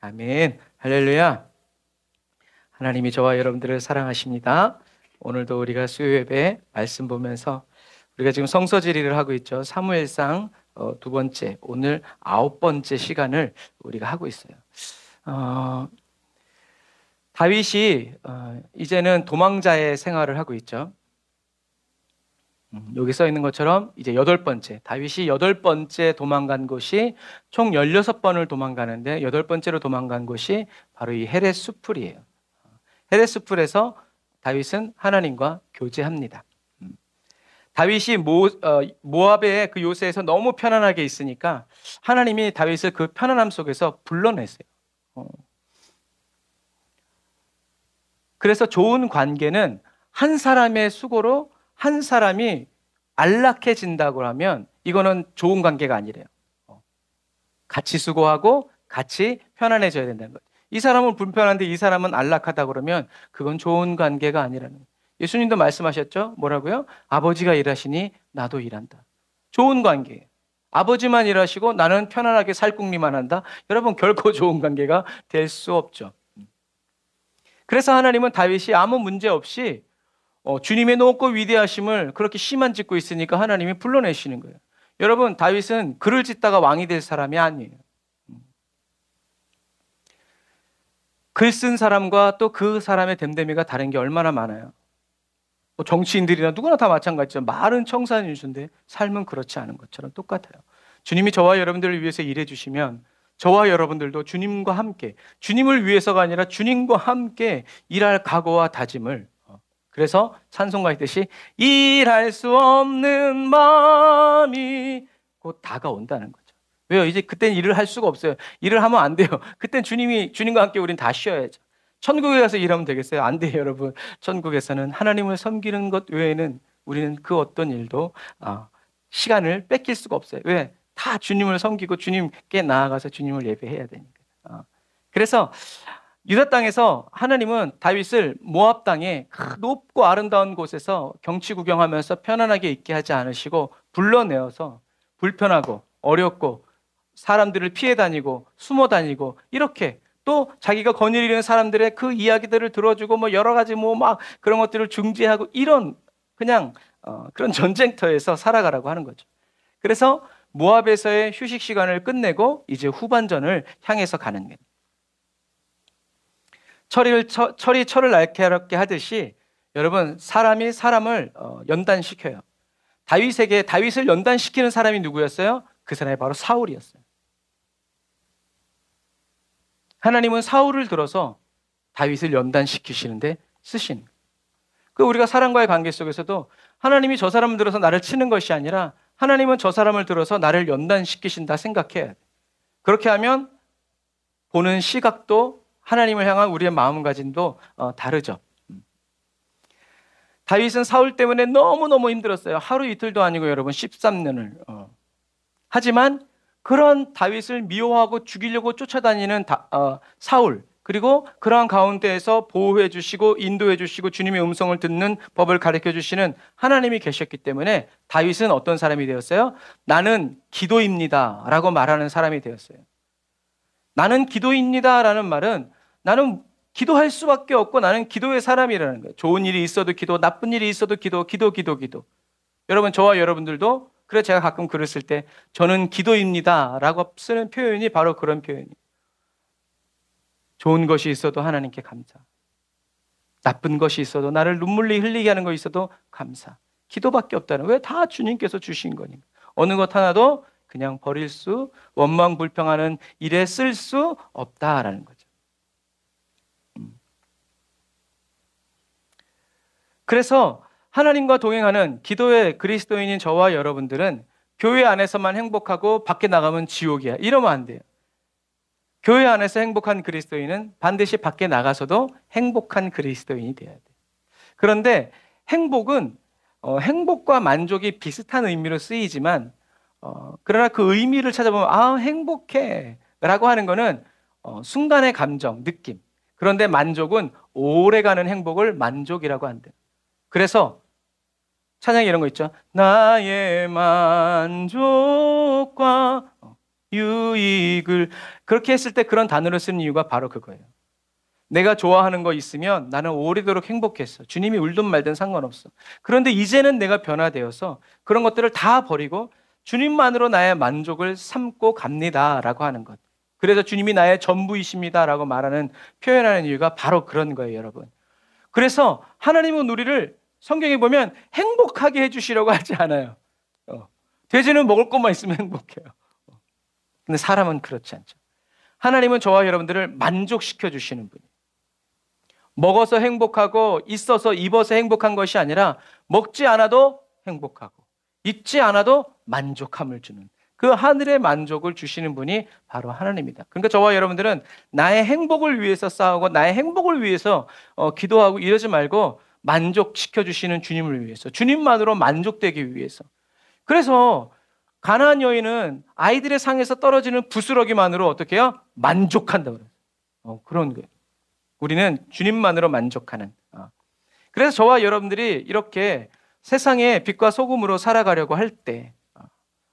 아멘. 할렐루야. 하나님이 저와 여러분들을 사랑하십니다. 오늘도 우리가 수요예배 말씀 보면서 우리가 지금 성서지리를 하고 있죠. 사무엘상 두 번째, 오늘 9번째 시간을 우리가 하고 있어요. 다윗이 이제는 도망자의 생활을 하고 있죠. 여기 써 있는 것처럼 이제 8번째, 다윗이 8번째 도망간 곳이 총 16번을 도망가는데 8번째로 도망간 곳이 바로 이 헤렛수풀이에요. 헤렛수풀에서 다윗은 하나님과 교제합니다. 다윗이 모압의 그 요새에서 너무 편안하게 있으니까 하나님이 다윗을 그 편안함 속에서 불러냈어요. 그래서 좋은 관계는 한 사람의 수고로 한 사람이 안락해진다고 하면 이거는 좋은 관계가 아니래요. 같이 수고하고 같이 편안해져야 된다는 거죠. 이 사람은 불편한데 이 사람은 안락하다 그러면 그건 좋은 관계가 아니라는 거예요. 예수님도 말씀하셨죠? 뭐라고요? 아버지가 일하시니 나도 일한다. 좋은 관계예요. 아버지만 일하시고 나는 편안하게 살궁리만 한다? 여러분 결코 좋은 관계가 될 수 없죠. 그래서 하나님은 다윗이 아무 문제 없이 주님의 높고 위대하심을 그렇게 시만 짓고 있으니까 하나님이 불러내시는 거예요. 여러분 다윗은 글을 짓다가 왕이 될 사람이 아니에요. 글 쓴 사람과 또 그 사람의 됨됨이가 다른 게 얼마나 많아요. 정치인들이나 누구나 다 마찬가지죠. 말은 청산유수인데 삶은 그렇지 않은 것처럼 똑같아요. 주님이 저와 여러분들을 위해서 일해 주시면 저와 여러분들도 주님과 함께, 주님을 위해서가 아니라 주님과 함께 일할 각오와 다짐을, 그래서 찬송가 있듯이 일할 수 없는 마음이 곧 다가온다는 거죠. 왜요? 이제 그때는 일을 할 수가 없어요. 일을 하면 안 돼요. 그땐 주님과 함께 우린 다 쉬어야죠. 천국에 가서 일하면 되겠어요? 안 돼요, 여러분. 천국에서는 하나님을 섬기는 것 외에는 우리는 그 어떤 일도 시간을 뺏길 수가 없어요. 왜? 다 주님을 섬기고 주님께 나아가서 주님을 예배해야 되니까. 그래서 유다 땅에서 하나님은 다윗을 모압 땅의 높고 아름다운 곳에서 경치 구경하면서 편안하게 있게 하지 않으시고 불러내어서 불편하고 어렵고 사람들을 피해 다니고 숨어 다니고 이렇게 또 자기가 거느리는 사람들의 그 이야기들을 들어주고 뭐 여러 가지 뭐 막 그런 것들을 중재하고 이런 그냥 그런 전쟁터에서 살아가라고 하는 거죠. 그래서 모압에서의 휴식 시간을 끝내고 이제 후반전을 향해서 가는 거예요. 철이 철을 날카롭게 하듯이 여러분 사람이 사람을 연단시켜요. 다윗을 연단시키는 사람이 누구였어요? 그 사람이 바로 사울이었어요. 하나님은 사울을 들어서 다윗을 연단시키시는데 쓰신. 그 우리가 사람과의 관계 속에서도 하나님이 저 사람을 들어서 나를 치는 것이 아니라 하나님은 저 사람을 들어서 나를 연단시키신다 생각해야 돼. 그렇게 하면 보는 시각도 하나님을 향한 우리의 마음가짐도 다르죠. 다윗은 사울 때문에 너무너무 힘들었어요. 하루 이틀도 아니고 여러분 13년을. 하지만 그런 다윗을 미워하고 죽이려고 쫓아다니는 사울, 그리고 그러한 가운데에서 보호해 주시고 인도해 주시고 주님의 음성을 듣는 법을 가르쳐 주시는 하나님이 계셨기 때문에 다윗은 어떤 사람이 되었어요? 나는 기도입니다 라고 말하는 사람이 되었어요. 나는 기도입니다 라는 말은 나는 기도할 수밖에 없고 나는 기도의 사람이라는 거예요. 좋은 일이 있어도 기도, 나쁜 일이 있어도 기도. 여러분 저와 여러분들도 그래서 제가 가끔 글을 쓸 때 저는 기도입니다 라고 쓰는 표현이 바로 그런 표현이에요. 좋은 것이 있어도 하나님께 감사. 나쁜 것이 있어도 나를 눈물이 흘리게 하는 것이 있어도 감사. 기도밖에 없다는 왜 다 주님께서 주신 거니까. 어느 것 하나도 그냥 버릴 수, 원망불평하는 일에 쓸 수 없다라는 거죠. 그래서 하나님과 동행하는 기도의 그리스도인인 저와 여러분들은 교회 안에서만 행복하고 밖에 나가면 지옥이야. 이러면 안 돼요. 교회 안에서 행복한 그리스도인은 반드시 밖에 나가서도 행복한 그리스도인이 돼야 돼요. 그런데 행복은 행복과 만족이 비슷한 의미로 쓰이지만 그러나 그 의미를 찾아보면 행복해 라고 하는 거는 순간의 감정, 느낌. 그런데 만족은 오래가는 행복을 만족이라고 한대요. 그래서 찬양에 이런 거 있죠. 나의 만족과 유익을. 그렇게 했을 때 그런 단어를 쓰는 이유가 바로 그거예요. 내가 좋아하는 거 있으면 나는 오래도록 행복했어. 주님이 울든 말든 상관없어. 그런데 이제는 내가 변화되어서 그런 것들을 다 버리고 주님만으로 나의 만족을 삼고 갑니다라고 하는 것. 그래서 주님이 나의 전부이십니다라고 말하는, 표현하는 이유가 바로 그런 거예요, 여러분. 그래서 하나님은 우리를 성경에 보면 행복하게 해주시려고 하지 않아요. 돼지는 먹을 것만 있으면 행복해요. 근데 사람은 그렇지 않죠. 하나님은 저와 여러분들을 만족시켜 주시는 분이에요. 먹어서 행복하고 있어서 입어서 행복한 것이 아니라 먹지 않아도 행복하고 입지 않아도 만족함을 주는, 그 하늘의 만족을 주시는 분이 바로 하나님이다. 그러니까 저와 여러분들은 나의 행복을 위해서 싸우고 나의 행복을 위해서 기도하고 이러지 말고 만족시켜 주시는 주님을 위해서, 주님만으로 만족되기 위해서. 그래서 가나안 여인은 아이들의 상에서 떨어지는 부스러기만으로 어떻게 해요? 만족한다고 그래요. 그런 거예요. 우리는 주님만으로 만족하는. 그래서 저와 여러분들이 이렇게 세상에 빛과 소금으로 살아가려고 할 때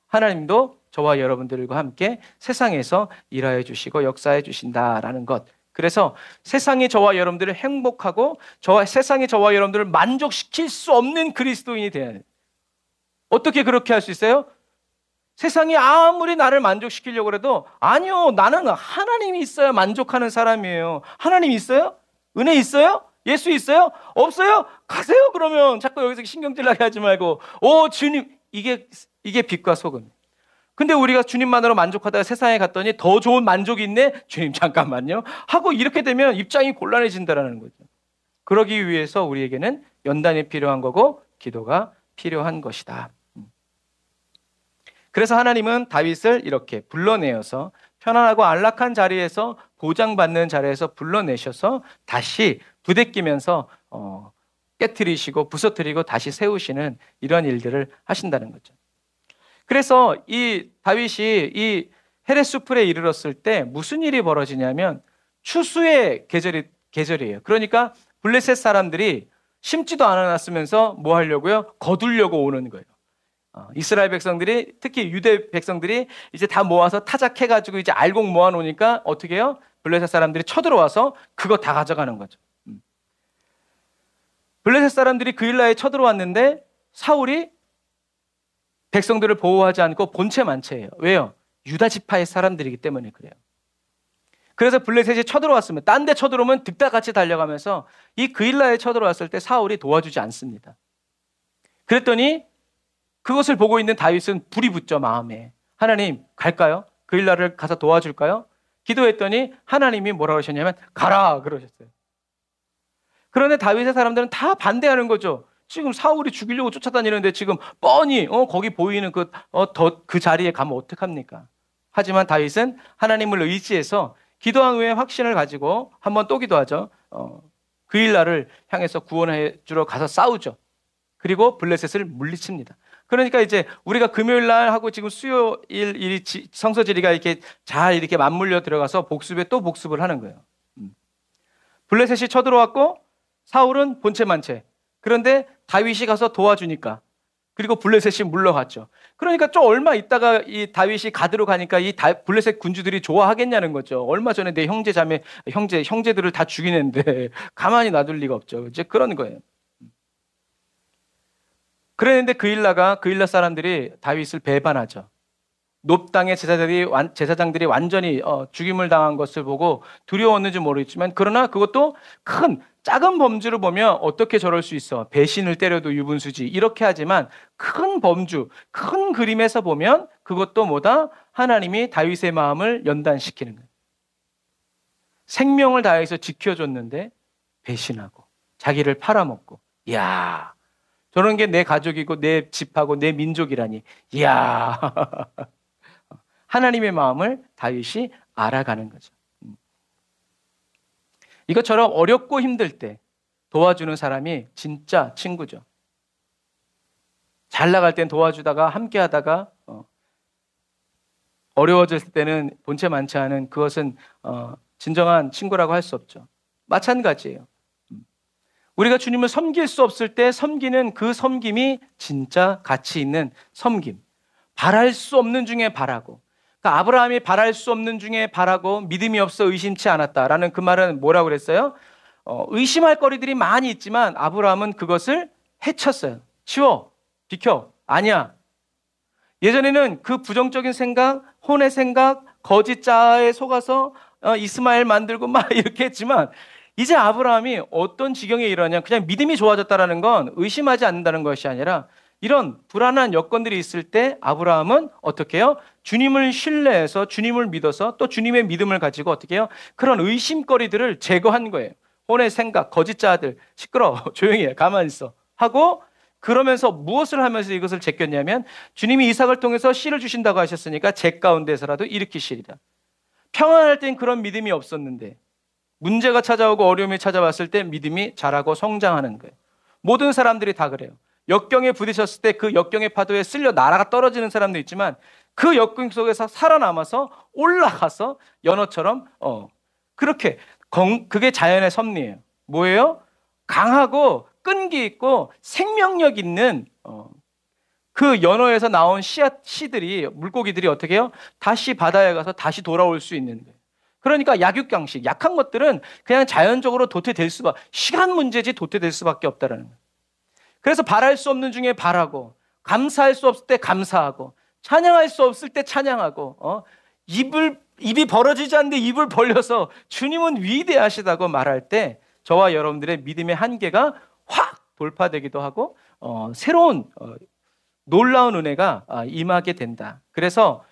하나님도 저와 여러분들과 함께 세상에서 일하여 주시고 역사해 주신다라는 것. 그래서 세상이 저와 여러분들을 행복하고 세상이 저와 여러분들을 만족시킬 수 없는 그리스도인이 되어야 돼요. 어떻게 그렇게 할 수 있어요? 세상이 아무리 나를 만족시키려고 해도 아니요, 나는 하나님이 있어야 만족하는 사람이에요. 하나님 있어요? 은혜 있어요? 예수 있어요? 없어요? 가세요 그러면. 자꾸 여기서 신경질 나게 하지 말고 주님, 이게 빛과 소금. 근데 우리가 주님만으로 만족하다가 세상에 갔더니 더 좋은 만족이 있네? 주님 잠깐만요 하고 이렇게 되면 입장이 곤란해진다는 거죠. 그러기 위해서 우리에게는 연단이 필요한 거고 기도가 필요한 것이다. 그래서 하나님은 다윗을 이렇게 불러내어서 편안하고 안락한 자리에서, 보장받는 자리에서 불러내셔서 다시 부대끼면서 깨트리시고 부서뜨리고 다시 세우시는 이런 일들을 하신다는 거죠. 그래서 이 다윗이 이 헤레스풀에 이르렀을 때 무슨 일이 벌어지냐면 추수의 계절이에요. 그러니까 블레셋 사람들이 심지도 않아놨으면서 뭐 하려고요? 거두려고 오는 거예요. 이스라엘 백성들이, 특히 유대 백성들이 이제 다 모아서 타작해가지고 이제 알곡 모아놓으니까 어떻게 해요? 블레셋 사람들이 쳐들어와서 그거 다 가져가는 거죠. 블레셋 사람들이 그일라에 쳐들어왔는데 사울이 백성들을 보호하지 않고 본체 만체예요. 왜요? 유다 지파의 사람들이기 때문에 그래요. 그래서 블레셋이 쳐들어왔으면, 딴 데 쳐들어오면 득다같이 달려가면서 이 그일라에 쳐들어왔을 때 사울이 도와주지 않습니다. 그랬더니 그것을 보고 있는 다윗은 불이 붙죠, 마음에. 하나님, 갈까요? 그일라를 가서 도와줄까요? 기도했더니 하나님이 뭐라고 하셨냐면 가라 그러셨어요. 그런데 다윗의 사람들은 다 반대하는 거죠. 지금 사울이 죽이려고 쫓아다니는데 지금 뻔히 거기 보이는 그 자리에 가면 어떡합니까? 하지만 다윗은 하나님을 의지해서 기도한 후에 확신을 가지고 한 번 또 기도하죠. 그일라를 향해서 구원해 주러 가서 싸우죠. 그리고 블레셋을 물리칩니다. 그러니까 이제 우리가 금요일 날 하고 지금 수요일 성서지리가 이렇게 잘 이렇게 맞물려 들어가서 복습에 또 복습을 하는 거예요. 블레셋이 쳐들어왔고 사울은 본체만체. 그런데 다윗이 가서 도와주니까, 그리고 블레셋이 물러갔죠. 그러니까 좀 얼마 있다가 이 다윗이 가드로 가니까 이 블레셋 군주들이 좋아하겠냐는 거죠. 얼마 전에 내 형제들을 다 죽이는데 가만히 놔둘 리가 없죠. 이제 그런 거예요. 그랬는데 그일라 사람들이 다윗을 배반하죠. 놉 땅의 제사장들이 완전히 죽임을 당한 것을 보고 두려웠는지 모르겠지만, 그러나 그것도 작은 범주를 보면 어떻게 저럴 수 있어? 배신을 때려도 유분수지. 이렇게 하지만 큰 범주, 큰 그림에서 보면 그것도 뭐다? 하나님이 다윗의 마음을 연단시키는 거예요. 생명을 다해서 지켜줬는데 배신하고 자기를 팔아먹고, 이야, 저런 게 내 가족이고 내 집하고 내 민족이라니. 이야. 하나님의 마음을 다윗이 알아가는 거죠. 이것처럼 어렵고 힘들 때 도와주는 사람이 진짜 친구죠. 잘 나갈 땐 도와주다가 함께 하다가 어려워졌을 때는 본체 많지 않은, 그것은 진정한 친구라고 할 수 없죠. 마찬가지예요. 우리가 주님을 섬길 수 없을 때 섬기는 그 섬김이 진짜 가치 있는 섬김. 바랄 수 없는 중에 바라고, 그러니까 아브라함이 바랄 수 없는 중에 바라고 믿음이 없어 의심치 않았다라는 그 말은 뭐라고 그랬어요? 의심할 거리들이 많이 있지만 아브라함은 그것을 해쳤어요. 치워, 비켜, 아니야. 예전에는 그 부정적인 생각, 혼의 생각, 거짓 자아에 속아서 이스마엘 만들고 막 이렇게 했지만 이제 아브라함이 어떤 지경에 이르냐, 그냥 믿음이 좋아졌다라는 건 의심하지 않는다는 것이 아니라 이런 불안한 여건들이 있을 때 아브라함은 어떻게 해요? 주님을 신뢰해서 주님을 믿어서 또 주님의 믿음을 가지고 어떻게 해요? 그런 의심거리들을 제거한 거예요. 혼의 생각, 거짓 자아들, 시끄러워, 조용히 해, 가만히 있어 하고, 그러면서 무엇을 하면서 이것을 제꼈냐면 주님이 이삭을 통해서 씨를 주신다고 하셨으니까 제 가운데서라도 일으키시리라. 평안할 땐 그런 믿음이 없었는데 문제가 찾아오고 어려움이 찾아왔을 때 믿음이 자라고 성장하는 거예요. 모든 사람들이 다 그래요. 역경에 부딪혔을 때 그 역경의 파도에 쓸려 나라가 떨어지는 사람도 있지만 그 역경 속에서 살아남아서 올라가서 연어처럼 그렇게 그게 자연의 섭리예요. 뭐예요? 강하고 끈기 있고 생명력 있는 그 연어에서 나온 씨들이, 물고기들이 어떻게 해요? 다시 바다에 가서 다시 돌아올 수 있는 거예요. 그러니까 약육강식, 약한 것들은 그냥 자연적으로 도태될 시간 문제지 도태될 수밖에 없다라는 거예요. 그래서 바랄 수 없는 중에 바라고, 감사할 수 없을 때 감사하고, 찬양할 수 없을 때 찬양하고, 입이 벌어지지 않는데 입을 벌려서 주님은 위대하시다고 말할 때 저와 여러분들의 믿음의 한계가 확 돌파되기도 하고 새로운 놀라운 은혜가 임하게 된다. 그래서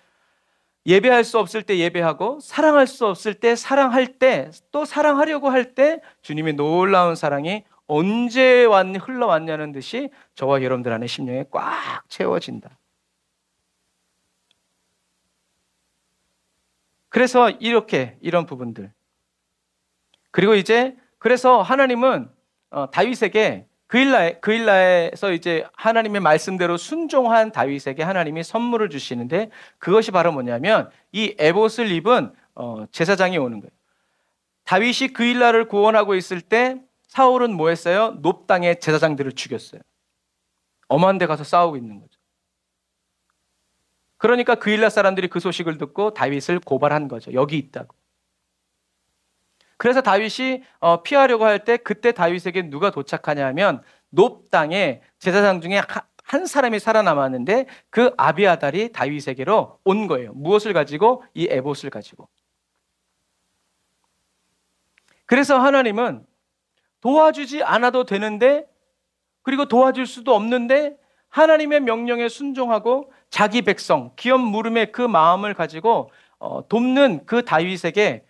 예배할 수 없을 때 예배하고, 사랑할 수 없을 때 사랑할 때, 또 사랑하려고 할 때 주님의 놀라운 사랑이 언제 흘러왔냐는 듯이 저와 여러분들 안에 심령에 꽉 채워진다. 그래서 이런 부분들. 그리고 그래서 하나님은 다윗에게 그일라에서 이제 하나님의 말씀대로 순종한 다윗에게 하나님이 선물을 주시는데, 그것이 바로 뭐냐면 이 에봇을 입은 제사장이 오는 거예요. 다윗이 그일라를 구원하고 있을 때 사울은 뭐 했어요? 놉 땅의 제사장들을 죽였어요. 엄한 데 가서 싸우고 있는 거죠. 그러니까 그일라 사람들이 그 소식을 듣고 다윗을 고발한 거죠. 여기 있다고. 그래서 다윗이 피하려고 할 때 그때 다윗에게 누가 도착하냐면 놉 땅에 제사장 중에 한 사람이 살아남았는데 그 아비아달이 다윗에게로 온 거예요. 무엇을 가지고? 이 에봇을 가지고. 그래서 하나님은 도와주지 않아도 되는데, 그리고 도와줄 수도 없는데 하나님의 명령에 순종하고 자기 백성 기업 물음의 그 마음을 가지고 돕는 그 다윗에게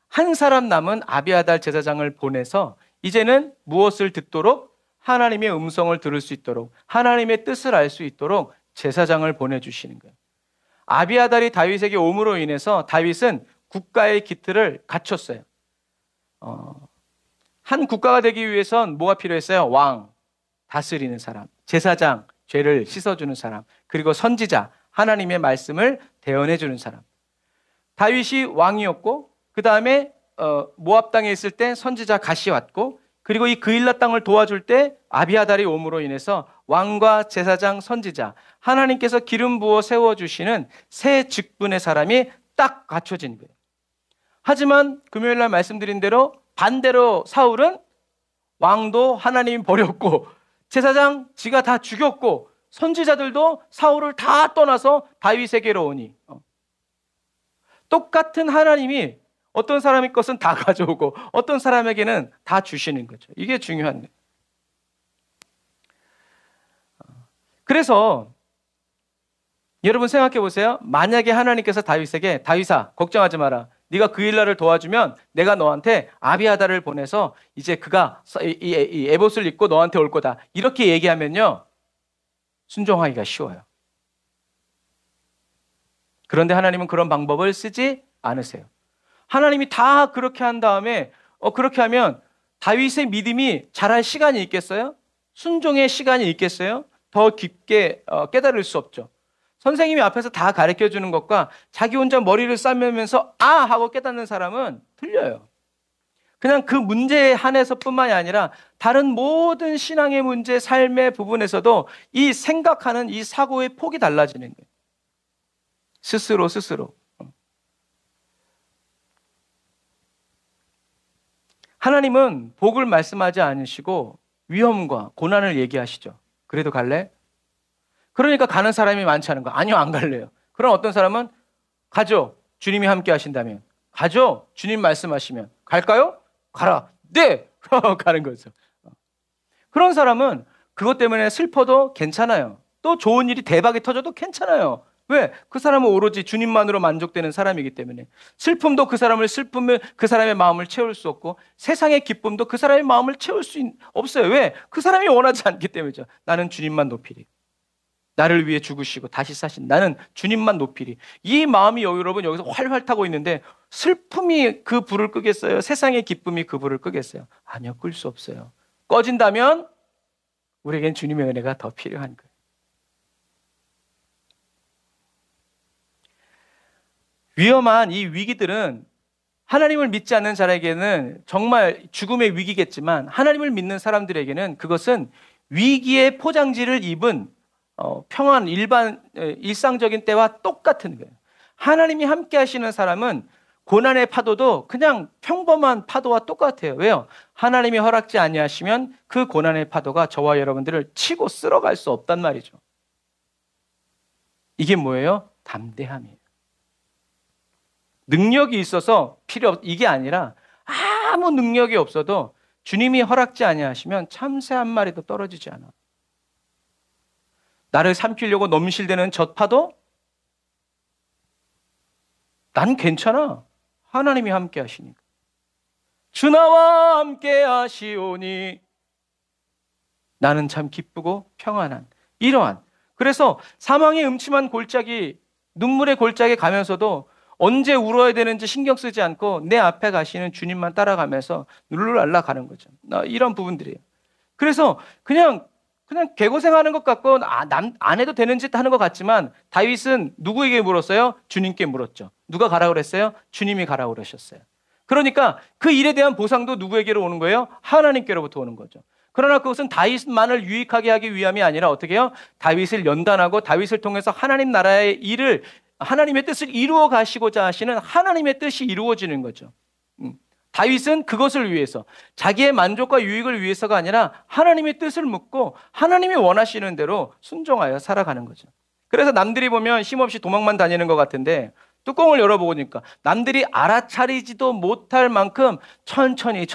한 사람 남은 아비아달 제사장을 보내서 이제는 무엇을 듣도록? 하나님의 음성을 들을 수 있도록, 하나님의 뜻을 알 수 있도록 제사장을 보내주시는 거예요. 아비아달이 다윗에게 옴으로 인해서 다윗은 국가의 기틀을 갖췄어요. 한 국가가 되기 위해선 뭐가 필요했어요? 왕, 다스리는 사람, 제사장, 죄를 씻어주는 사람, 그리고 선지자, 하나님의 말씀을 대언해주는 사람. 다윗이 왕이었고, 그 다음에 모압 땅에 있을 때 선지자 갓이 왔고, 그리고 이 그일라 땅을 도와줄 때 아비아달이 옴으로 인해서 왕과 제사장, 선지자, 하나님께서 기름 부어 세워주시는 새 직분의 사람이 딱 갖춰진 거예요. 하지만 금요일 날 말씀드린 대로 반대로 사울은 왕도 하나님이 버렸고, 제사장 지가 다 죽였고, 선지자들도 사울을 다 떠나서 다윗에게로 오니 똑같은 하나님이 어떤 사람의 것은 다 가져오고 어떤 사람에게는 다 주시는 거죠. 이게 중요한 거예요. 그래서 여러분 생각해 보세요. 만약에 하나님께서 다윗에게 다윗아 걱정하지 마라. 네가 그일라를 도와주면 내가 너한테 아비아달을 보내서 이제 그가 이 에봇을 입고 너한테 올 거다. 이렇게 얘기하면요. 순종하기가 쉬워요. 그런데 하나님은 그런 방법을 쓰지 않으세요. 하나님이 다 그렇게 한 다음에 그렇게 하면 다윗의 믿음이 자랄 시간이 있겠어요? 순종의 시간이 있겠어요? 더 깊게 깨달을 수 없죠. 선생님이 앞에서 다 가르쳐 주는 것과 자기 혼자 머리를 싸매면서 하고 깨닫는 사람은 틀려요. 그냥 그 문제에 한해서뿐만이 아니라 다른 모든 신앙의 문제, 삶의 부분에서도 이 생각하는 이 사고의 폭이 달라지는 거예요. 스스로. 하나님은 복을 말씀하지 않으시고 위험과 고난을 얘기하시죠. 그래도 갈래? 그러니까 가는 사람이 많지 않은 거야. 아니요, 안 갈래요. 그럼 어떤 사람은 가죠. 주님이 함께 하신다면. 가죠. 주님 말씀하시면. 갈까요? 가라. 네! 가는 거죠. 그런 사람은 그것 때문에 슬퍼도 괜찮아요. 또 좋은 일이 대박이 터져도 괜찮아요. 왜? 그 사람은 오로지 주님만으로 만족되는 사람이기 때문에. 슬픔도 그 슬픔을 그 사람의 마음을 채울 수 없고, 세상의 기쁨도 그 사람의 마음을 채울 수 없어요. 왜? 그 사람이 원하지 않기 때문이죠. 나는 주님만 높이리. 나를 위해 죽으시고 다시 사신 나는 주님만 높이리. 이 마음이 여러분 여기서 활활 타고 있는데, 슬픔이 그 불을 끄겠어요? 세상의 기쁨이 그 불을 끄겠어요? 아니요, 끌 수 없어요. 꺼진다면 우리에겐 주님의 은혜가 더 필요한 거예요. 위험한 이 위기들은 하나님을 믿지 않는 자에게는 정말 죽음의 위기겠지만, 하나님을 믿는 사람들에게는 그것은 위기의 포장지를 입은 평안, 일상적인 때와 똑같은 거예요. 하나님이 함께 하시는 사람은 고난의 파도도 그냥 평범한 파도와 똑같아요. 왜요? 하나님이 허락지 아니하시면 그 고난의 파도가 저와 여러분들을 치고 쓸어갈 수 없단 말이죠. 이게 뭐예요? 담대함이에요. 능력이 있어서 이게 아니라 아무 능력이 없어도 주님이 허락지 아니하시면 참새 한 마리도 떨어지지 않아. 나를 삼키려고 넘실대는 젖파도 난 괜찮아. 하나님이 함께 하시니까. 주 나와 함께 하시오니 나는 참 기쁘고 평안한, 이러한. 그래서 사망의 음침한 골짜기, 눈물의 골짜기에 가면서도 언제 울어야 되는지 신경 쓰지 않고 내 앞에 가시는 주님만 따라가면서 룰루랄라 가는 거죠. 이런 부분들이에요. 그래서 그냥 개고생하는 것 같고 안 해도 되는 짓 하는 것 같지만, 다윗은 누구에게 물었어요? 주님께 물었죠. 누가 가라고 그랬어요? 주님이 가라고 그러셨어요. 그러니까 그 일에 대한 보상도 누구에게로 오는 거예요? 하나님께로부터 오는 거죠. 그러나 그것은 다윗만을 유익하게 하기 위함이 아니라 어떻게 해요? 다윗을 연단하고 다윗을 통해서 하나님 나라의 일을, 하나님의 뜻을 이루어 가시고자 하시는 하나님의 뜻이 이루어지는 거죠. 다윗은 그것을 위해서, 자기의 만족과 유익을 위해서가 아니라 하나님의 뜻을 묻고 하나님이 원하시는 대로 순종하여 살아가는 거죠. 그래서 남들이 보면 힘없이 도망만 다니는 것 같은데, 뚜껑을 열어보니까 남들이 알아차리지도 못할 만큼 천천히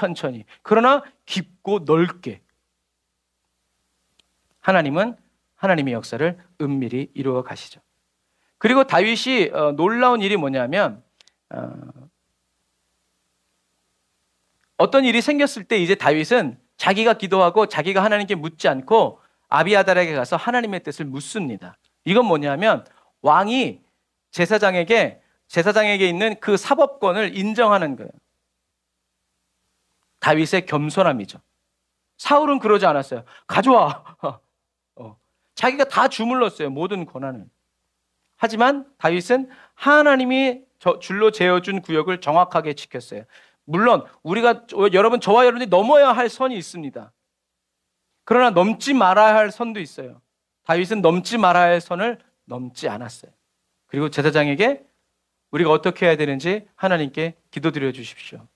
그러나 깊고 넓게 하나님은 하나님의 역사를 은밀히 이루어 가시죠. 그리고 다윗이 놀라운 일이 뭐냐면, 어떤 일이 생겼을 때 이제 다윗은 자기가 기도하고 자기가 하나님께 묻지 않고 아비아달에게 가서 하나님의 뜻을 묻습니다. 이건 뭐냐면, 왕이 제사장에게 있는 그 사법권을 인정하는 거예요. 다윗의 겸손함이죠. 사울은 그러지 않았어요. 가져와. 자기가 다 주물렀어요, 모든 권한을. 하지만 다윗은 하나님이 줄로 재어준 구역을 정확하게 지켰어요. 물론 저와 여러분이 넘어야 할 선이 있습니다. 그러나 넘지 말아야 할 선도 있어요. 다윗은 넘지 말아야 할 선을 넘지 않았어요. 그리고 제사장에게 우리가 어떻게 해야 되는지 하나님께 기도드려 주십시오.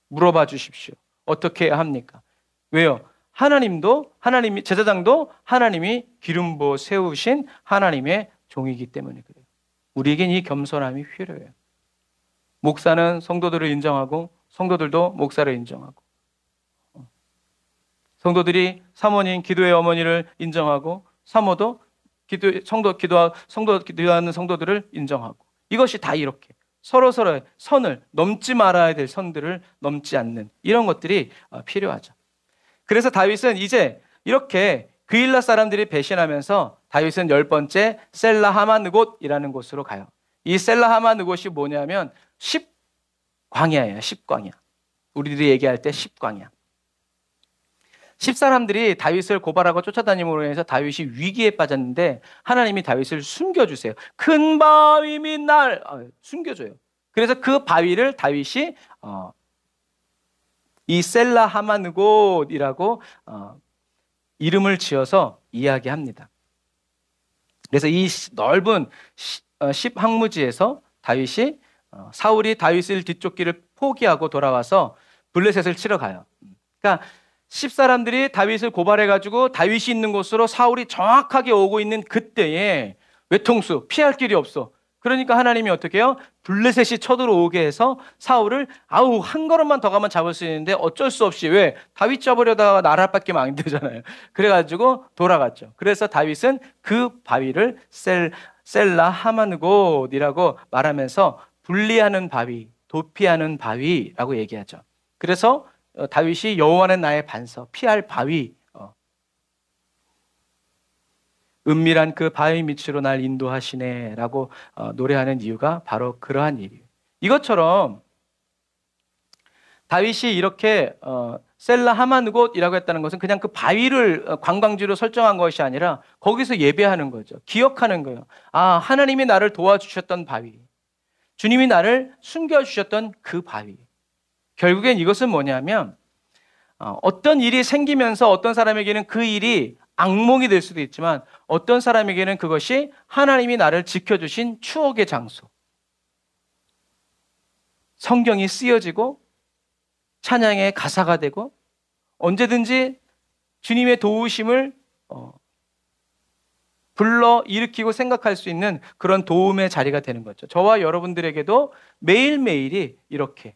물어봐 주십시오. 어떻게 해야 합니까? 왜요? 제사장도 하나님이 기름 부어 세우신 하나님의 종이기 때문에 그래요. 우리에겐 이 겸손함이 필요해요. 목사는 성도들을 인정하고 성도들도 목사를 인정하고, 성도들이 사모님, 기도의 어머니를 인정하고, 사모도 기도하는 성도들을 인정하고, 이것이 다 이렇게 서로서로의 선을, 넘지 말아야 될 선들을 넘지 않는 이런 것들이 필요하죠. 그래서 다윗은 이제 이렇게 그일라 사람들이 배신하면서 다윗은 10번째 셀라 하마느곳이라는 곳으로 가요. 이 셀라 하마느곳이 뭐냐면 10광야예요. 10광야. 우리들이 얘기할 때 10광야. 10사람들이 다윗을 고발하고 쫓아다님으로 인해서 다윗이 위기에 빠졌는데 하나님이 다윗을 숨겨주세요. 큰 바위 및 날 숨겨줘요. 그래서 그 바위를 다윗이 이 셀라 하마느곳이라고 이름을 지어서 이야기합니다. 그래서 이 넓은 십항무지에서 다윗이 사울이 다윗을 뒤쫓기를 포기하고 돌아와서 블레셋을 치러 가요. 그러니까 10사람들이 다윗을 고발해가지고 다윗이 있는 곳으로 사울이 정확하게 오고 있는 그때에 외통수 피할 길이 없어. 그러니까 하나님이 어떻게 해요? 블레셋이 쳐들어오게 해서 사울을 한 걸음만 더 가면 잡을 수 있는데 어쩔 수 없이 왜? 다윗 잡으려다가 나라 뺏기면 안 되잖아요. 그래가지고 돌아갔죠. 그래서 다윗은 그 바위를 셀라 하마느곳이라고 말하면서 분리하는 바위, 도피하는 바위라고 얘기하죠. 그래서 다윗이 여호와는 나의 반석, 피할 바위, 은밀한 그 바위 밑으로 날 인도하시네라고 노래하는 이유가 바로 그러한 일이에요. 이것처럼 다윗이 이렇게 셀라 하마느곳이라고 했다는 것은 그냥 그 바위를 관광지로 설정한 것이 아니라 거기서 예배하는 거죠. 기억하는 거예요. 하나님이 나를 도와주셨던 바위, 주님이 나를 숨겨주셨던 그 바위. 결국엔 이것은 뭐냐면 어떤 일이 생기면서 어떤 사람에게는 그 일이 악몽이 될 수도 있지만 어떤 사람에게는 그것이 하나님이 나를 지켜주신 추억의 장소. 성경이 쓰여지고 찬양의 가사가 되고 언제든지 주님의 도우심을 불러 일으키고 생각할 수 있는 그런 도움의 자리가 되는 거죠. 저와 여러분들에게도 매일매일이 이렇게.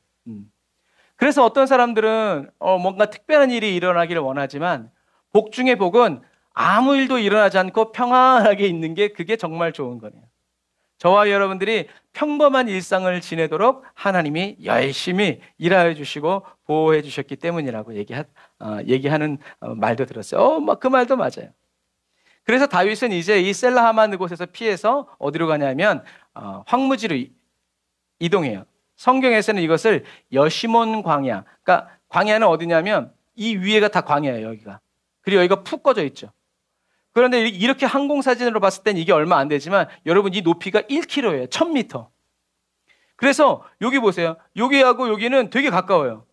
그래서 어떤 사람들은 뭔가 특별한 일이 일어나기를 원하지만 복 중에 복은 아무 일도 일어나지 않고 평안하게 있는 게 그게 정말 좋은 거네요. 저와 여러분들이 평범한 일상을 지내도록 하나님이 열심히 일하여 주시고 보호해 주셨기 때문이라고 얘기하는 말도 들었어요. 그 말도 맞아요. 그래서 다윗은 이제 이 셀라 하마느곳에서 피해서 어디로 가냐면 황무지로 이동해요. 성경에서는 이것을 여시몬 광야, 그러니까 광야는 어디냐면 이 위에가 다 광야예요, 여기가. 그리고 여기가 푹 꺼져 있죠. 그런데 이렇게 항공사진으로 봤을 땐 이게 얼마 안 되지만 여러분 이 높이가 1km예요. 1000m. 그래서 여기 보세요. 여기하고 여기는 되게 가까워요.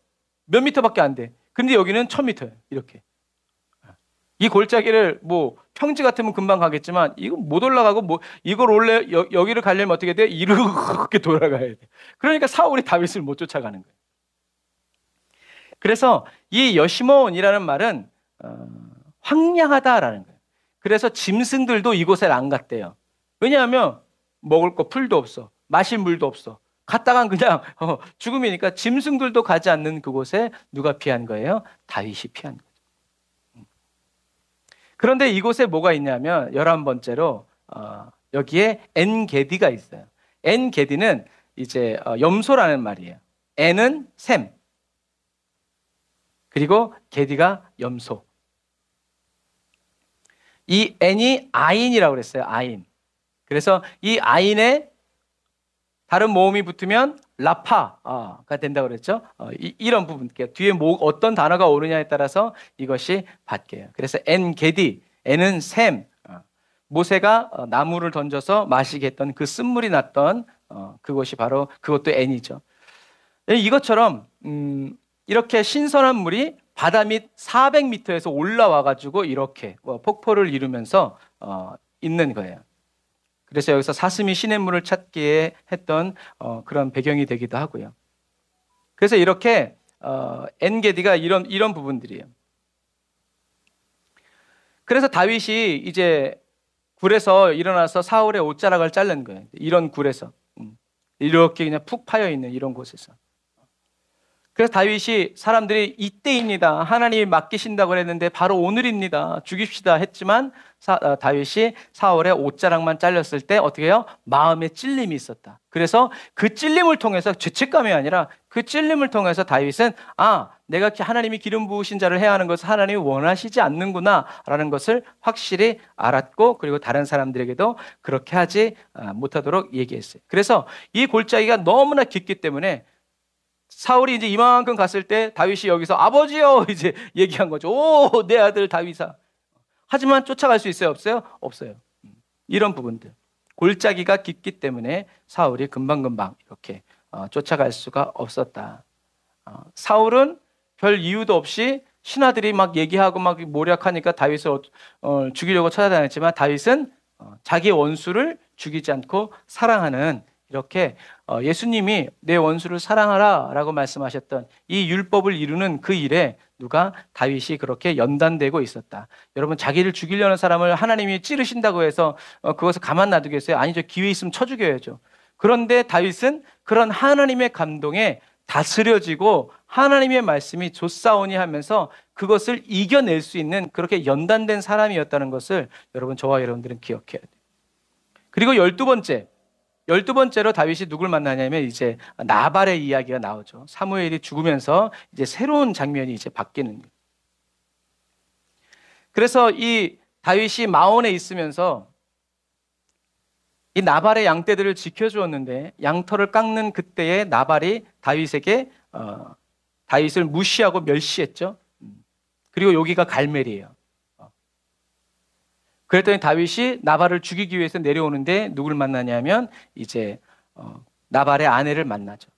몇 미터밖에 안 돼. 근데 여기는 1000m예요. 이렇게. 이 골짜기를 평지 같으면 금방 가겠지만 이거 못 올라가고 이걸 원래 여기를 가려면 어떻게 돼? 이렇게 돌아가야 돼. 그러니까 사울이 다윗을 못 쫓아가는 거예요. 그래서 이 여시몬이라는 말은 황량하다라는 거예요. 그래서 짐승들도 이곳에 안 갔대요. 왜냐하면 먹을 거 풀도 없어. 마실 물도 없어. 갔다간 그냥 죽음이니까 짐승들도 가지 않는 그곳에 누가 피한 거예요? 다윗이 피한 거예요. 그런데 이곳에 뭐가 있냐면 11번째로 여기에 엔게디가 있어요. 엔게디는 이제 염소라는 말이에요. 엔은 샘, 그리고 게디가 염소. 이 엔이 아인이라고 그랬어요. 아인. 그래서 이 아인에 다른 모음이 붙으면 라파가 된다고 그랬죠. 이런 부분, 뒤에 어떤 단어가 오느냐에 따라서 이것이 바뀌어요. 그래서 엔게디, 엔은 샘, 모세가 나무를 던져서 마시게 했던 그 쓴물이 났던 그것이 바로 그것도 엔이죠. 이것처럼 이렇게 신선한 물이 바다 밑 400m에서 올라와가지고 이렇게 폭포를 이루면서 있는 거예요. 그래서 여기서 사슴이 시냇물을 찾기에 했던 그런 배경이 되기도 하고요. 그래서 이렇게 엔게디가 이런 부분들이에요. 그래서 다윗이 이제 굴에서 일어나서 사울의 옷자락을 자른 거예요. 이런 굴에서 이렇게 그냥 푹 파여 있는 이런 곳에서. 그래서 다윗이 사람들이 이때입니다. 하나님이 맡기신다고 그랬는데 바로 오늘입니다. 죽입시다 했지만 다윗이 사울의 옷자락만 잘렸을 때 어떻게 해요? 마음에 찔림이 있었다. 그래서 그 찔림을 통해서 죄책감이 아니라 그 찔림을 통해서 다윗은 내가 하나님이 기름 부으신 자를 해야 하는 것을 하나님이 원하시지 않는구나 라는 것을 확실히 알았고 그리고 다른 사람들에게도 그렇게 하지 못하도록 얘기했어요. 그래서 이 골짜기가 너무나 깊기 때문에 사울이 이제 이만큼 갔을 때 다윗이 여기서 아버지요 이제 얘기한 거죠. 오, 내 아들 다윗아. 하지만 쫓아갈 수 있어요? 없어요? 없어요. 이런 부분들. 골짜기가 깊기 때문에 사울이 금방금방 이렇게 쫓아갈 수가 없었다. 사울은 별 이유도 없이 신하들이 막 얘기하고 막 모략하니까 다윗을 죽이려고 찾아다녔지만 다윗은 자기 원수를 죽이지 않고 사랑하는, 이렇게 예수님이 내 원수를 사랑하라 라고 말씀하셨던 이 율법을 이루는 그 일에 누가? 다윗이 그렇게 연단되고 있었다. 여러분, 자기를 죽이려는 사람을 하나님이 찌르신다고 해서 그것을 가만 놔두겠어요? 아니죠. 기회 있으면 쳐 죽여야죠. 그런데 다윗은 그런 하나님의 감동에 다스려지고 하나님의 말씀이 좋사오니 하면서 그것을 이겨낼 수 있는 그렇게 연단된 사람이었다는 것을 여러분, 저와 여러분들은 기억해야 돼요. 그리고 12번째로 다윗이 누굴 만나냐면 이제 나발의 이야기가 나오죠. 사무엘이 죽으면서 이제 새로운 장면이 이제 바뀌는 거예요. 그래서 이 다윗이 마온에 있으면서 이 나발의 양떼들을 지켜주었는데, 양털을 깎는 그때에 나발이 다윗에게 다윗을 무시하고 멸시했죠. 그리고 여기가 갈멜이에요. 그랬더니 다윗이 나발을 죽이기 위해서 내려오는데 누굴 만나냐면 이제 나발의 아내를 만나죠.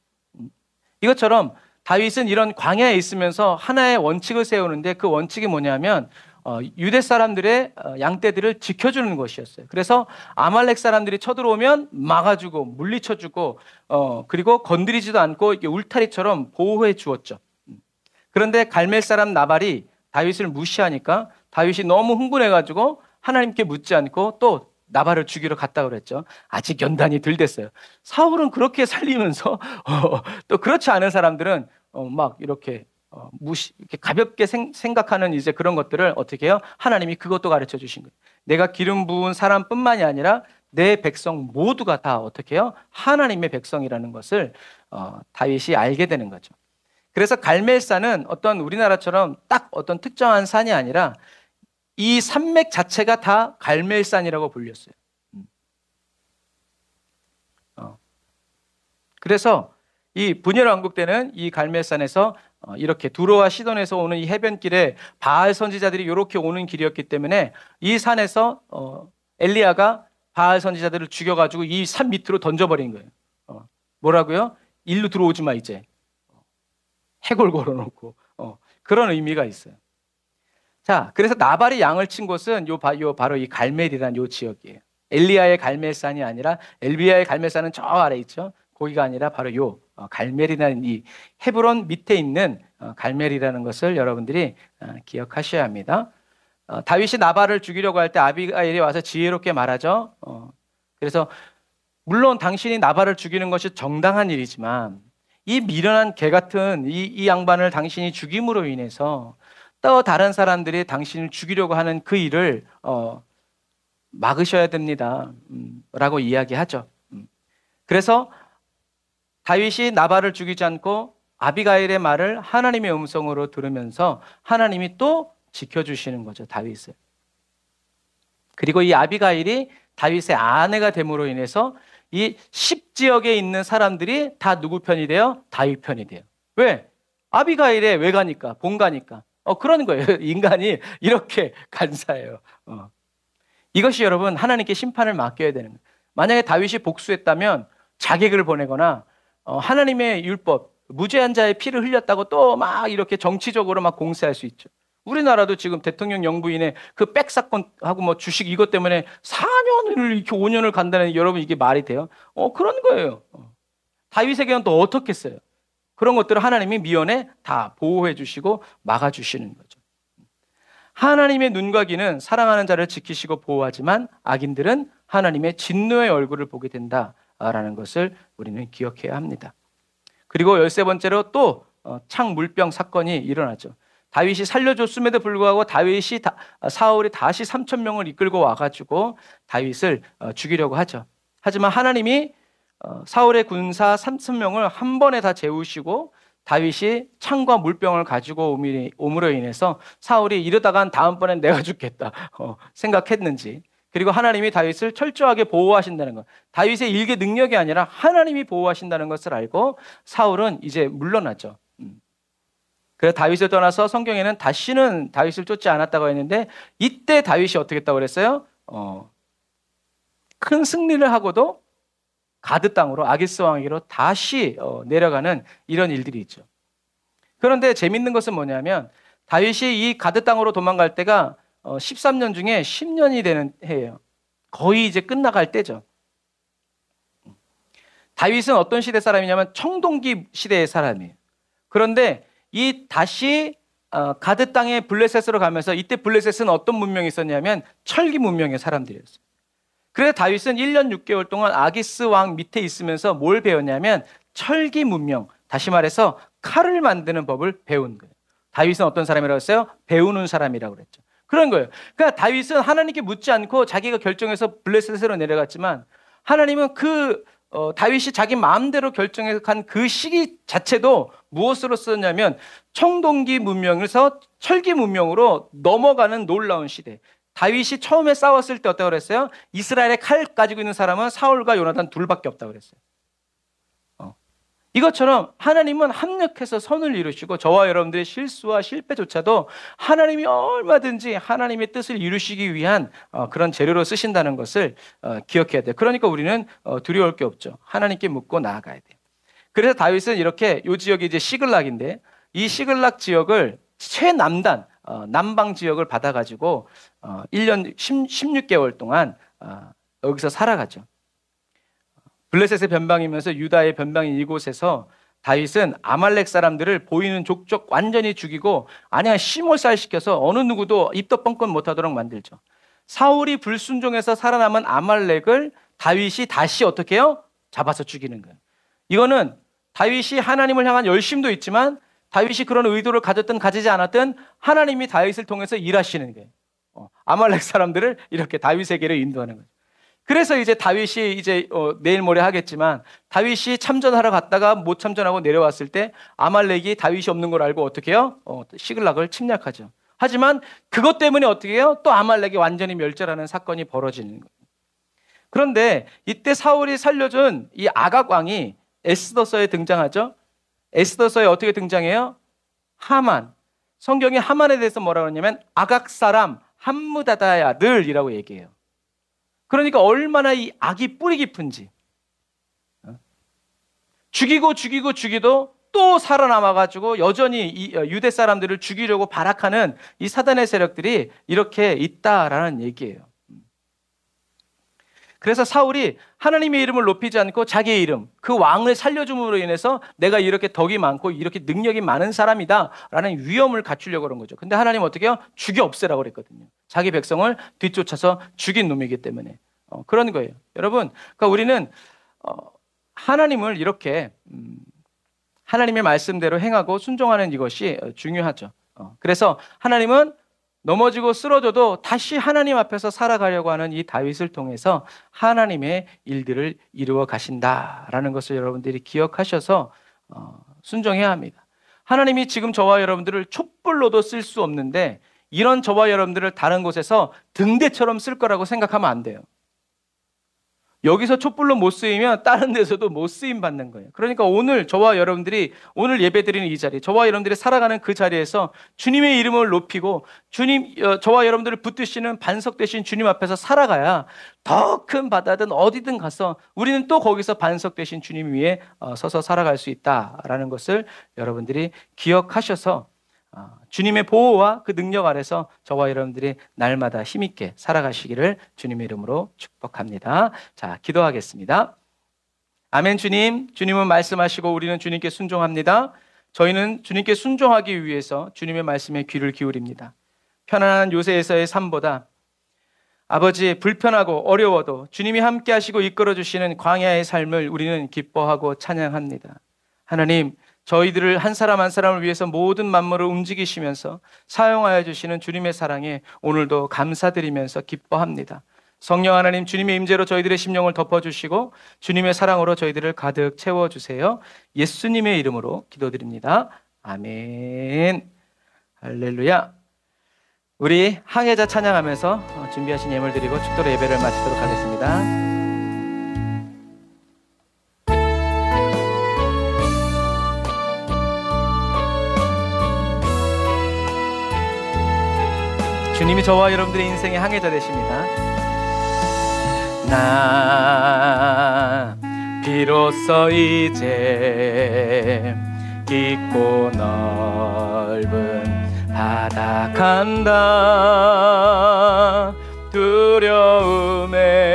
이것처럼 다윗은 이런 광야에 있으면서 하나의 원칙을 세우는데, 그 원칙이 뭐냐면 유대 사람들의 양떼들을 지켜주는 것이었어요. 그래서 아말렉 사람들이 쳐들어오면 막아주고 물리쳐주고 그리고 건드리지도 않고 이렇게 울타리처럼 보호해 주었죠. 그런데 갈멜 사람 나발이 다윗을 무시하니까 다윗이 너무 흥분해가지고 하나님께 묻지 않고 또 나발을 죽이러 갔다 그랬죠. 아직 연단이 덜 됐어요. 사울은 그렇게 살리면서 또 그렇지 않은 사람들은 막 이렇게 이렇게 가볍게 생각하는 이제 그런 것들을 어떻게 해요? 하나님이 그것도 가르쳐 주신 거예요. 내가 기름 부은 사람뿐만이 아니라 내 백성 모두가 다 어떻게 해요? 하나님의 백성이라는 것을 다윗이 알게 되는 거죠. 그래서 갈멜산은 어떤 우리나라처럼 딱 어떤 특정한 산이 아니라 이 산맥 자체가 다 갈멜산이라고 불렸어요. 그래서 이 분열 왕국 때는 이 갈멜산에서 이렇게 두로와 시돈에서 오는 이 해변길에 바알 선지자들이 이렇게 오는 길이었기 때문에 이 산에서 엘리야가 바알 선지자들을 죽여가지고 이 산 밑으로 던져버린 거예요. 뭐라고요? 일로 들어오지 마 이제. 해골 걸어놓고 그런 의미가 있어요. 자, 그래서 나발이 양을 친 곳은 바로 이 갈멜이라는 요 지역이에요. 엘리야의 갈멜산이 아니라, 엘리야의 갈멜산은 저 아래 있죠. 거기가 아니라 바로 요 갈멜이라는 이 헤브론 밑에 있는 갈멜이라는 것을 여러분들이 기억하셔야 합니다. 다윗이 나발을 죽이려고 할 때 아비가일이 와서 지혜롭게 말하죠. 그래서 물론 당신이 나발을 죽이는 것이 정당한 일이지만 이 미련한 개 같은 이 양반을 당신이 죽임으로 인해서 또 다른 사람들이 당신을 죽이려고 하는 그 일을 막으셔야 됩니다. 라고 이야기하죠. 그래서 다윗이 나발을 죽이지 않고 아비가일의 말을 하나님의 음성으로 들으면서 하나님이 또 지켜주시는 거죠, 다윗을. 그리고 이 아비가일이 다윗의 아내가 됨으로 인해서 이 10지역에 있는 사람들이 다 누구 편이 돼요? 다윗 편이 돼요. 왜? 아비가일에 왜 가니까? 본가니까. 그런 거예요. 인간이 이렇게 간사해요. 이것이 여러분, 하나님께 심판을 맡겨야 되는 거예요. 만약에 다윗이 복수했다면 자객을 보내거나 하나님의 율법, 무죄한 자의 피를 흘렸다고 또 막 이렇게 정치적으로 막 공세할 수 있죠. 우리나라도 지금 대통령 영부인의 그 백 사건하고 뭐 주식 이것 때문에 4년을 이렇게 5년을 간다는, 여러분 이게 말이 돼요? 그런 거예요. 다윗에게는 또 어떻겠어요? 그런 것들을 하나님이 미연에 다 보호해 주시고 막아 주시는 거죠. 하나님의 눈과 귀는 사랑하는 자를 지키시고 보호하지만 악인들은 하나님의 진노의 얼굴을 보게 된다라는 것을 우리는 기억해야 합니다. 그리고 13번째로 또 창물병 사건이 일어나죠. 다윗이 살려줬음에도 불구하고 사울이 다시 3,000명을 이끌고 와가지고 다윗을 죽이려고 하죠. 하지만 하나님이 사울의 군사 3,000명을 한 번에 다 재우시고 다윗이 창과 물병을 가지고 옴으로 인해서 사울이 이러다간 다음번엔 내가 죽겠다 생각했는지, 그리고 하나님이 다윗을 철저하게 보호하신다는 것, 다윗의 일개 능력이 아니라 하나님이 보호하신다는 것을 알고 사울은 이제 물러나죠. 그래서 다윗을 떠나서 성경에는 다시는 다윗을 쫓지 않았다고 했는데, 이때 다윗이 어떻게 했다고 그랬어요? 큰 승리를 하고도 가드 땅으로, 아기스 왕에게로 다시 내려가는 이런 일들이 있죠. 그런데 재밌는 것은 뭐냐면 다윗이 이 가드 땅으로 도망갈 때가 13년 중에 10년이 되는 해예요. 거의 이제 끝나갈 때죠. 다윗은 어떤 시대 사람이냐면 청동기 시대의 사람이에요. 그런데 이 다시 가드 땅의 블레셋으로 가면서 이때 블레셋은 어떤 문명이 있었냐면 철기 문명의 사람들이었어요. 그래서 다윗은 1년 6개월 동안 아기스 왕 밑에 있으면서 뭘 배웠냐면 철기 문명, 다시 말해서 칼을 만드는 법을 배운 거예요. 다윗은 어떤 사람이라고 했어요? 배우는 사람이라고 그랬죠. 그런 거예요. 그러니까 다윗은 하나님께 묻지 않고 자기가 결정해서 블레셋으로 내려갔지만 하나님은 다윗이 자기 마음대로 결정해서 간 그 시기 자체도 무엇으로 썼냐면 청동기 문명에서 철기 문명으로 넘어가는 놀라운 시대. 다윗이 처음에 싸웠을 때 어떻다고 그랬어요? 이스라엘의 칼 가지고 있는 사람은 사울과 요나단 둘밖에 없다고 그랬어요. 이것처럼 하나님은 합력해서 선을 이루시고 저와 여러분들의 실수와 실패조차도 하나님이 얼마든지 하나님의 뜻을 이루시기 위한 그런 재료로 쓰신다는 것을 기억해야 돼요. 그러니까 우리는 두려울 게 없죠. 하나님께 묻고 나아가야 돼요. 그래서 다윗은 이렇게 이 지역이 이제 시글락인데 이 시글락 지역을 최남단 남방 지역을 받아가지고 1년 16개월 동안 여기서 살아가죠. 블레셋의 변방이면서 유다의 변방인 이곳에서 다윗은 아말렉 사람들을 보이는 족족 완전히 죽이고 아니야 시몰살 시켜서 어느 누구도 입도 뻥끗 못하도록 만들죠. 사울이 불순종해서 살아남은 아말렉을 다윗이 다시 어떻게 해요? 잡아서 죽이는 거예요. 이거는 다윗이 하나님을 향한 열심도 있지만 다윗이 그런 의도를 가졌든 가지지 않았든 하나님이 다윗을 통해서 일하시는 거예요. 아말렉 사람들을 이렇게 다윗에게로 인도하는 거예요. 그래서 이제 다윗이 이제 내일 모레 하겠지만 다윗이 참전하러 갔다가 못 참전하고 내려왔을 때 아말렉이 다윗이 없는 걸 알고 어떻게 해요? 시글락을 침략하죠. 하지만 그것 때문에 어떻게 해요? 또 아말렉이 완전히 멸절하는 사건이 벌어지는 거예요. 그런데 이때 사울이 살려준 이 아각 왕이 에스더서에 등장하죠. 에스더서에 어떻게 등장해요? 하만. 성경이 하만에 대해서 뭐라고 하냐면 아각 사람 함므다다의 아들이라고 얘기해요. 그러니까 얼마나 이 악이 뿌리 깊은지. 죽이도 또 살아남아가지고 여전히 이 유대 사람들을 죽이려고 발악하는 이 사단의 세력들이 이렇게 있다라는 얘기예요. 그래서 사울이 하나님의 이름을 높이지 않고 자기의 이름, 그 왕을 살려줌으로 인해서 내가 이렇게 덕이 많고 이렇게 능력이 많은 사람이다라는 위엄을 갖추려고 그런 거죠. 근데 하나님은 어떻게 해요? 죽여 없애라고 그랬거든요. 자기 백성을 뒤쫓아서 죽인 놈이기 때문에 그런 거예요. 여러분, 그러니까 우리는 하나님을 이렇게 하나님의 말씀대로 행하고 순종하는 이것이 중요하죠. 그래서 하나님은 넘어지고 쓰러져도 다시 하나님 앞에서 살아가려고 하는 이 다윗을 통해서 하나님의 일들을 이루어 가신다라는 것을 여러분들이 기억하셔서 순종해야 합니다. 하나님이 지금 저와 여러분들을 촛불로도 쓸 수 없는데 이런 저와 여러분들을 다른 곳에서 등대처럼 쓸 거라고 생각하면 안 돼요. 여기서 촛불로 못 쓰이면 다른 데서도 못 쓰임 받는 거예요. 그러니까 오늘 저와 여러분들이 오늘 예배드리는 이 자리, 저와 여러분들이 살아가는 그 자리에서 주님의 이름을 높이고 저와 여러분들을 붙드시는 반석 되신 주님 앞에서 살아가야 더 큰 바다든 어디든 가서 우리는 또 거기서 반석 되신 주님 위에 서서 살아갈 수 있다라는 것을 여러분들이 기억하셔서 주님의 보호와 그 능력 아래서 저와 여러분들이 날마다 힘있게 살아가시기를 주님의 이름으로 축복합니다. 자, 기도하겠습니다. 아멘. 주님은 말씀하시고 우리는 주님께 순종합니다. 저희는 주님께 순종하기 위해서 주님의 말씀에 귀를 기울입니다. 편안한 요새에서의 삶보다 아버지 불편하고 어려워도 주님이 함께 하시고 이끌어 주시는 광야의 삶을 우리는 기뻐하고 찬양합니다. 하나님, 저희들을 한 사람 한 사람을 위해서 모든 만물을 움직이시면서 사용하여 주시는 주님의 사랑에 오늘도 감사드리면서 기뻐합니다. 성령 하나님, 주님의 임재로 저희들의 심령을 덮어주시고 주님의 사랑으로 저희들을 가득 채워주세요. 예수님의 이름으로 기도드립니다. 아멘. 할렐루야. 우리 항해자 찬양하면서 준비하신 예물 드리고 축도로 예배를 마치도록 하겠습니다. 주님이 저와 여러분들의 인생의 항해자 되십니다. 나 비로소 이제 깊고 넓은 바다 간다. 두려움에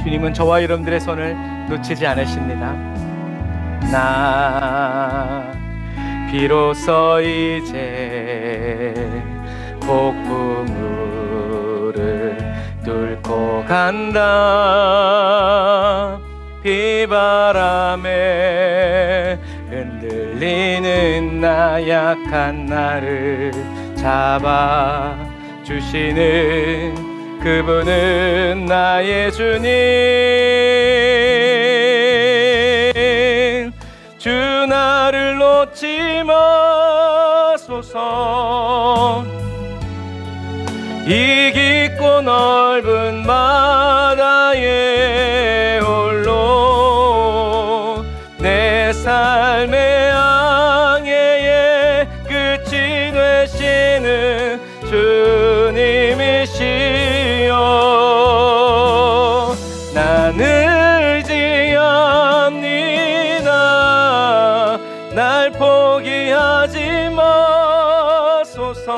주님은 저와 여러분들의 손을 놓치지 않으십니다. 나 비로소 이제 폭풍우를 뚫고 간다. 비바람에 흔들리는 나 약한 나를 잡아주시는 그분은 나의 주님. 주 나를 놓지 마소서. 이 깊고 넓은 바다에 홀로 내 삶의 항해의 끝이 되시는 주님이시여. 나는 의지합니다. 날 포기하지 마소서.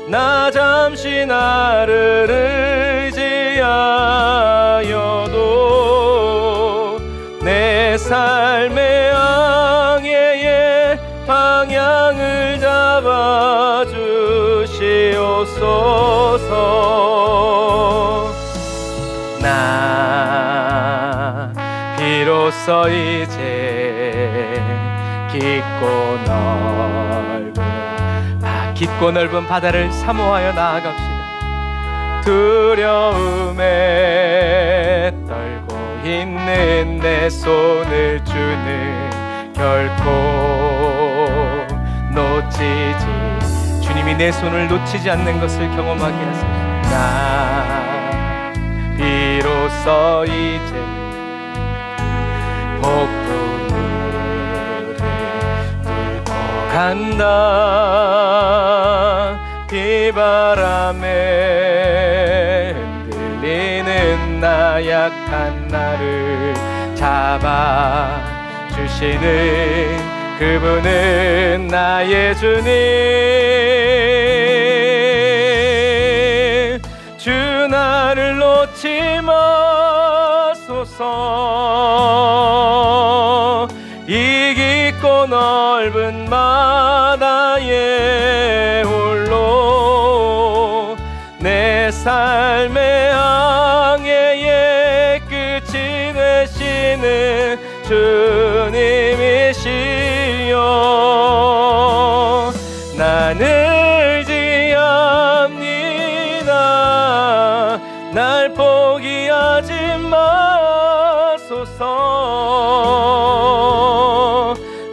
나 잠시 나를 의지하여도 내 삶의 항해의 방향을 잡아주시옵소서. 나 비로소 이제 깊고 넓은 바다를 사모하여 나아갑시다. 두려움에 떨고 있는 내 손을 주는 결코 놓치지, 주님이 내 손을 놓치지 않는 것을 경험하게 하소서. 나 비로소 이제 폭풍우를 뚫고 간다. 비바람에 흔들리는 나 약한 나를 잡아주시는 그분은 나의 주님. 주 나를 놓지 마소서. 이 깊고 넓은 바다에 홀로 내 삶의 항해의 끝이 되시는 주님이시여. 나는 의지합니다. 날 포기하지 마소서.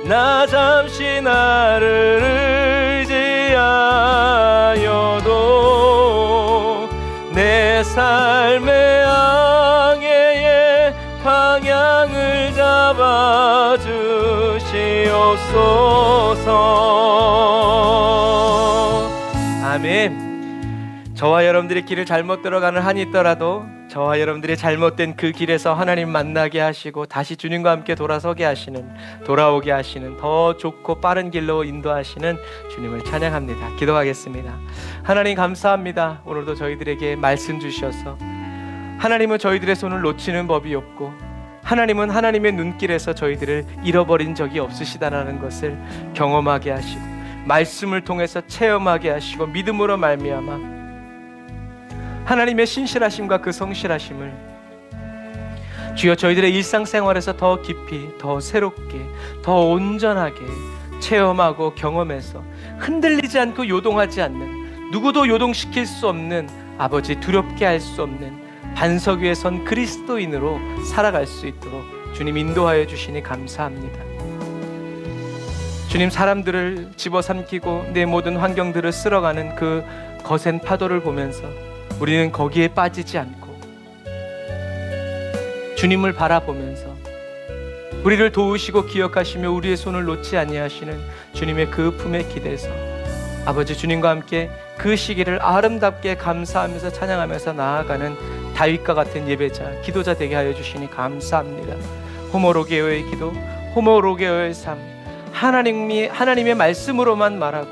나 잠시 나를 의지하여도 내 삶의 항해의 방향을 잡아주시옵소서. 아멘. 저와 여러분들의 길을 잘못 들어가는 한이 있더라도 저와 여러분들의 잘못된 그 길에서 하나님 만나게 하시고 다시 주님과 함께 돌아오게 하시는 더 좋고 빠른 길로 인도하시는 주님을 찬양합니다. 기도하겠습니다. 하나님 감사합니다. 오늘도 저희들에게 말씀 주셔서 하나님은 저희들의 손을 놓치는 법이 없고 하나님은 하나님의 눈길에서 저희들을 잃어버린 적이 없으시다라는 것을 경험하게 하시고 말씀을 통해서 체험하게 하시고 믿음으로 말미암아 하나님의 신실하심과 그 성실하심을 주여 저희들의 일상생활에서 더 깊이, 더 새롭게, 더 온전하게 체험하고 경험해서 흔들리지 않고 요동하지 않는, 누구도 요동시킬 수 없는, 아버지 두렵게 할 수 없는 반석 위에 선 그리스도인으로 살아갈 수 있도록 주님 인도하여 주시니 감사합니다. 주님, 사람들을 집어삼키고 내 모든 환경들을 쓸어가는 그 거센 파도를 보면서 우리는 거기에 빠지지 않고 주님을 바라보면서 우리를 도우시고 기억하시며 우리의 손을 놓지 아니하시는 주님의 그 품에 기대서 아버지 주님과 함께 그 시기를 아름답게 감사하면서 찬양하면서 나아가는 다윗과 같은 예배자, 기도자 되게 하여 주시니 감사합니다. 호모로게오의 기도, 호모로게오의 삶, 하나님의 말씀으로만 말하고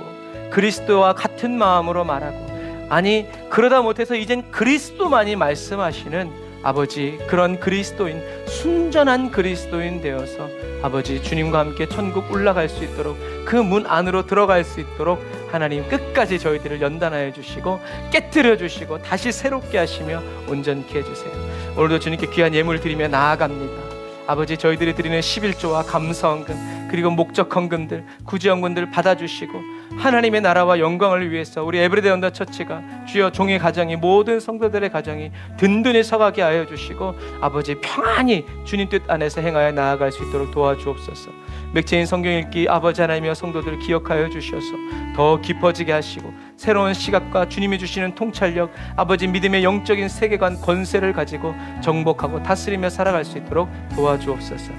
그리스도와 같은 마음으로 말하고 아니 그러다 못해서 이젠 그리스도만이 말씀하시는 아버지, 그런 그리스도인, 순전한 그리스도인 되어서 아버지 주님과 함께 천국 올라갈 수 있도록, 그 문 안으로 들어갈 수 있도록 하나님 끝까지 저희들을 연단하여 주시고 깨뜨려 주시고 다시 새롭게 하시며 온전케 해주세요. 오늘도 주님께 귀한 예물 드리며 나아갑니다. 아버지, 저희들이 드리는 11조와 감사헌금, 그리고 목적 헌금들, 구제헌금들 받아주시고 하나님의 나라와 영광을 위해서 우리 에브리데이 언더 처치가 주여 종의 가정이, 모든 성도들의 가정이 든든히 서가게 하여 주시고 아버지 평안히 주님 뜻 안에서 행하여 나아갈 수 있도록 도와주옵소서. 맥체인 성경 읽기 아버지 하나님이여 성도들을 기억하여 주셔서 더 깊어지게 하시고 새로운 시각과 주님이 주시는 통찰력, 아버지 믿음의 영적인 세계관, 권세를 가지고 정복하고 다스리며 살아갈 수 있도록 도와주옵소서.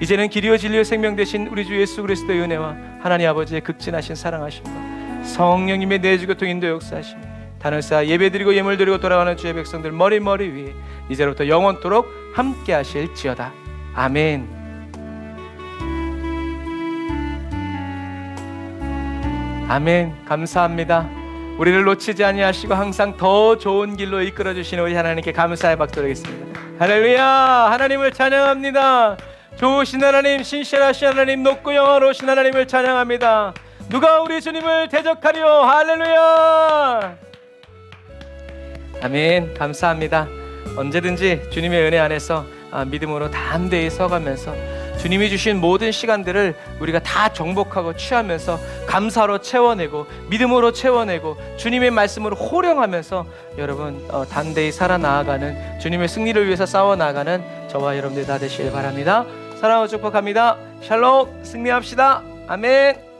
이제는 길이요 진리요 생명 되신 우리 주 예수 그리스도의 은혜와 하나님 아버지의 극진하신 사랑하심과 성령님의 내주교통 인도 역사하심, 단을 쌓아 예배드리고 예물드리고 돌아가는 주의 백성들 머리 위에 이제로부터 영원토록 함께 하실지어다. 아멘. 아멘. 감사합니다. 우리를 놓치지 아니하시고 항상 더 좋은 길로 이끌어 주시는 우리 하나님께 감사의 박수 드리겠습니다. 할렐루야. 하나님을 찬양합니다. 좋으신 하나님, 신실하신 하나님, 높고 영화로우신 하나님을 찬양합니다. 누가 우리 주님을 대적하리요. 할렐루야. 아멘. 감사합니다. 언제든지 주님의 은혜 안에서 믿음으로 담대히 서가면서 주님이 주신 모든 시간들을 우리가 다 정복하고 취하면서 감사로 채워내고 믿음으로 채워내고 주님의 말씀으로 호령하면서 여러분 담대히 살아나가는, 주님의 승리를 위해서 싸워나가는 저와 여러분들 다 되시길 바랍니다. 사랑하고 축복합니다. 샬롬. 승리합시다. 아멘.